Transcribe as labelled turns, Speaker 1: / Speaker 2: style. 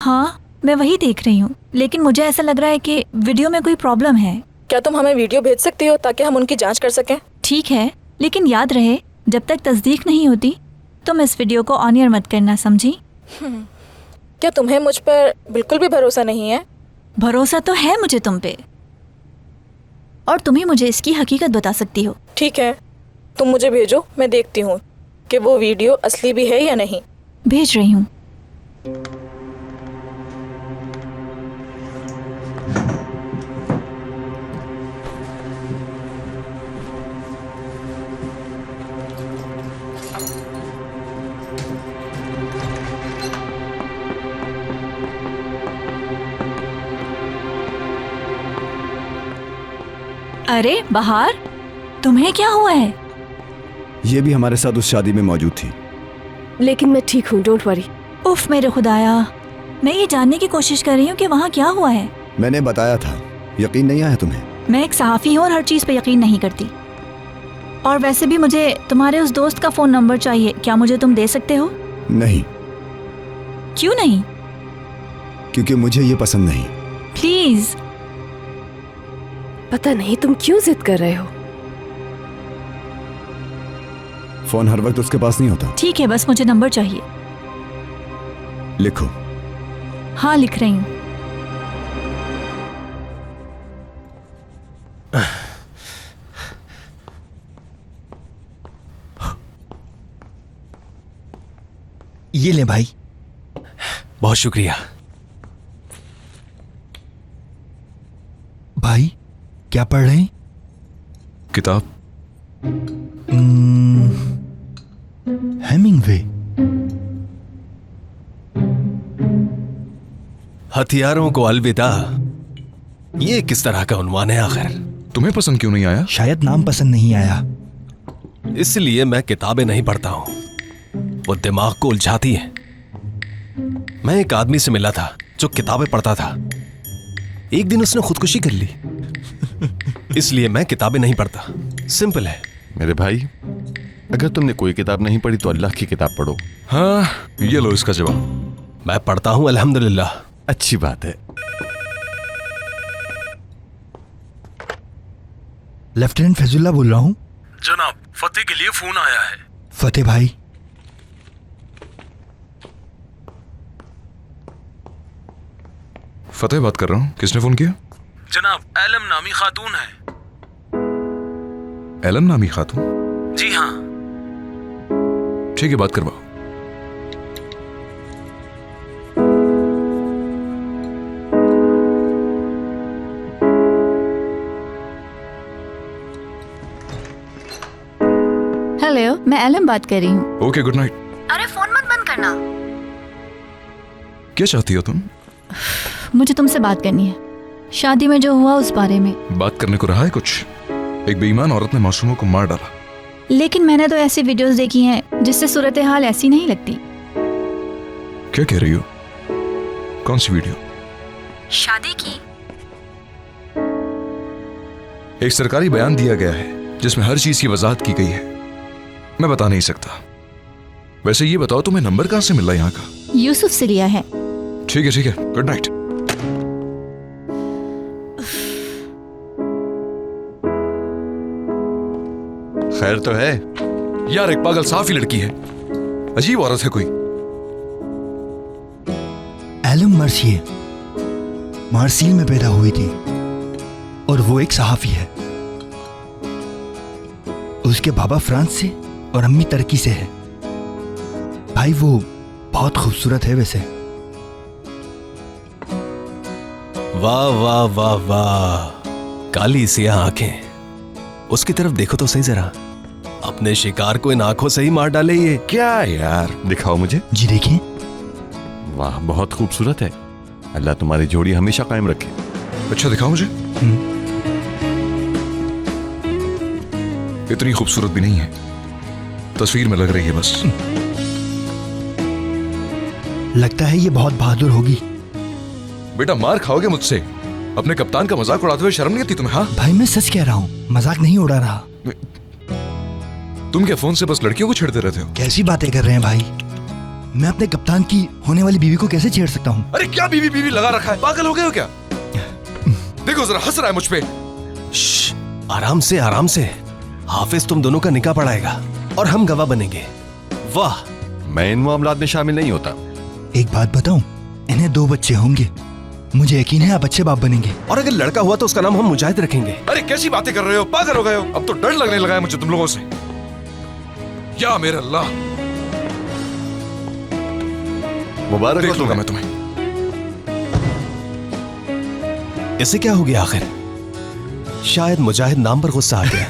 Speaker 1: हाँ, मैं वही देख रही हूँ, लेकिन मुझे ऐसा लग रहा है कि वीडियो में कोई प्रॉब्लम है।
Speaker 2: क्या तुम हमें वीडियो भेज सकती हो ताकि हम उनकी जांच कर सकें?
Speaker 1: ठीक है, लेकिन याद रहे जब तक तस्दीक नहीं होती तुम इस वीडियो को ऑन एयर मत करना, समझी?
Speaker 2: क्या तुम्हें मुझ पर बिल्कुल भी भरोसा नहीं है?
Speaker 1: भरोसा तो है मुझे तुम पे, और तुम ही मुझे इसकी हकीकत बता सकती हो।
Speaker 2: ठीक है, तुम मुझे भेजो, मैं देखती हूँ कि वो वीडियो असली भी है या नहीं।
Speaker 1: भेज रही हूँ। अरे बहार, तुम्हें क्या हुआ है?
Speaker 3: ये भी हमारे साथ उस शादी में मौजूद थी।
Speaker 4: लेकिन मैं ठीक हूँ, डोंट वरी।
Speaker 1: उफ मेरे खुदाया, मैं ये जानने की कोशिश कर रही हूँ कि वहाँ क्या हुआ है।
Speaker 3: मैंने बताया था, यकीन नहीं आया तुम्हें?
Speaker 1: मैं एक सहाफ़ी हूँ और हर चीज़ पे यकीन नहीं करती। और वैसे भी मुझे तुम्हारे उस दोस्त का फ़ोन नंबर चाहिए, क्या मुझे तुम दे सकते हो?
Speaker 3: नहीं।
Speaker 1: क्यों नहीं?
Speaker 3: क्योंकि मुझे ये पसंद नहीं।
Speaker 1: प्लीज़।
Speaker 4: पता नहीं तुम क्यों जिद कर रहे हो।
Speaker 3: फोन हर वक्त उसके पास नहीं होता।
Speaker 1: ठीक है, बस मुझे नंबर चाहिए।
Speaker 3: लिखो।
Speaker 1: हाँ, लिख रही हूँ।
Speaker 5: ये ले भाई।
Speaker 6: बहुत शुक्रिया
Speaker 5: भाई, क्या पढ़ रहे हैं?
Speaker 6: किताब।
Speaker 5: हेमिंगवे।
Speaker 6: हथियारों को अलविदा, ये किस तरह का उन्वान है आखिर?
Speaker 7: तुम्हें पसंद क्यों नहीं आया?
Speaker 5: शायद नाम पसंद नहीं आया।
Speaker 6: इसलिए मैं किताबें नहीं पढ़ता हूं, वो दिमाग को उलझाती है। मैं एक आदमी से मिला था जो किताबें पढ़ता था। एक दिन उसने खुदकुशी कर ली। इसलिए मैं किताबें नहीं पढ़ता, सिंपल है।
Speaker 7: मेरे भाई, अगर तुमने कोई किताब नहीं पढ़ी तो अल्लाह की किताब पढ़ो। हाँ, ये लो इसका जवाब।
Speaker 6: मैं पढ़ता हूं अल्हम्दुलिल्लाह।
Speaker 7: अच्छी बात है।
Speaker 5: लेफ्टिनेंट फैजुल्ला बोल रहा हूँ।
Speaker 8: जनाब, फतेह के लिए फोन आया है।
Speaker 5: फतेह भाई।
Speaker 7: फतेह बात कर रहा हूँ। किसने फोन किया?
Speaker 8: जनाब, एलम नामी खातून है।
Speaker 7: एलम नामी खातून?
Speaker 8: जी हाँ।
Speaker 7: ठीक है, बात करवाओ।
Speaker 1: हेलो, मैं एलम बात कर रही हूँ।
Speaker 7: Okay, good night.
Speaker 1: अरे फोन मत बंद करना।
Speaker 7: क्या चाहती हो तुम?
Speaker 1: मुझे तुमसे बात करनी है, शादी में जो हुआ उस बारे में।
Speaker 7: बात करने को रहा है कुछ? एक बेईमान औरत ने मासूमों को मार डाला।
Speaker 1: लेकिन मैंने तो ऐसी वीडियोस देखी हैं जिससे सूरत हाल ऐसी नहीं लगती।
Speaker 7: क्या कह रही हो? कौन सी वीडियो?
Speaker 1: शादी की।
Speaker 7: एक सरकारी बयान दिया गया है जिसमें हर चीज की वजाहत की गई है। मैं बता नहीं सकता। वैसे ये बताओ, तुम्हें नंबर कहां से मिला यहाँ का?
Speaker 1: यूसुफ से लिया है।
Speaker 7: ठीक है, गुड नाइट।
Speaker 8: खैर तो है
Speaker 7: यार, एक पागल साफी लड़की है, अजीब औरत है कोई।
Speaker 5: एलम मर्सिए मार्सील में पैदा हुई थी और वो एक सहाफी है। उसके बाबा फ्रांस से और अम्मी तुर्की से है। भाई वो बहुत खूबसूरत है वैसे।
Speaker 6: वाह वाह वाह वाह, काली सियाह आंखें। उसकी तरफ देखो तो सही जरा, अपने शिकार को इन आंखों से ही मार डाले ये।
Speaker 7: क्या यार, दिखाओ मुझे।
Speaker 5: जी देखिए।
Speaker 7: वाह, बहुत खूबसूरत है। अल्लाह तुम्हारी जोड़ी हमेशा कायम रखे। अच्छा, दिखाओ मुझे। इतनी खूबसूरत भी नहीं है, तस्वीर में लग रही है बस।
Speaker 5: लगता है ये बहुत बहादुर होगी।
Speaker 7: बेटा, मार खाओगे मुझसे। अपने कप्तान का मजाक उड़ाते हुए शर्म नहीं आती तुम्हें? हाँ
Speaker 5: भाई, मैं सच कह रहा हूँ, मजाक नहीं उड़ा रहा।
Speaker 7: तुम क्या फोन से बस लड़कियों को छेड़ते रहते हो?
Speaker 5: कैसी बातें कर रहे हैं भाई? मैं अपने कप्तान की होने वाली बीवी को कैसे छेड़ सकता हूँ?
Speaker 7: अरे क्या बीवी बीवी लगा रखा है, पागल हो गए हो क्या? देखो जरा हंस रहा है मुझ पे।
Speaker 6: श्श, आराम से आराम से। हाफिज तुम दोनों का निकाह पढ़ाएगा और हम गवाह बनेंगे। वाह।
Speaker 8: मैं इन मामलात में शामिल नहीं होता।
Speaker 5: एक बात बताऊं, इन्हें 2 बच्चे होंगे। मुझे यकीन है आप अच्छे बाप बनेंगे।
Speaker 6: और अगर लड़का हुआ तो उसका नाम हम मुजाहिद रखेंगे।
Speaker 7: अरे कैसी बातें कर रहे हो, पागल हो गए हो? अब तो डर लगने लगा है मुझे तुम लोगों से। या मेरे अल्लाह,
Speaker 8: मुबारक
Speaker 7: देख
Speaker 8: हो
Speaker 7: लूंगा
Speaker 8: तुम्हें।
Speaker 7: मैं तुम्हें।
Speaker 6: इसे क्या हो गया आखिर? शायद मुजाहिद नाम पर गुस्सा आ गया।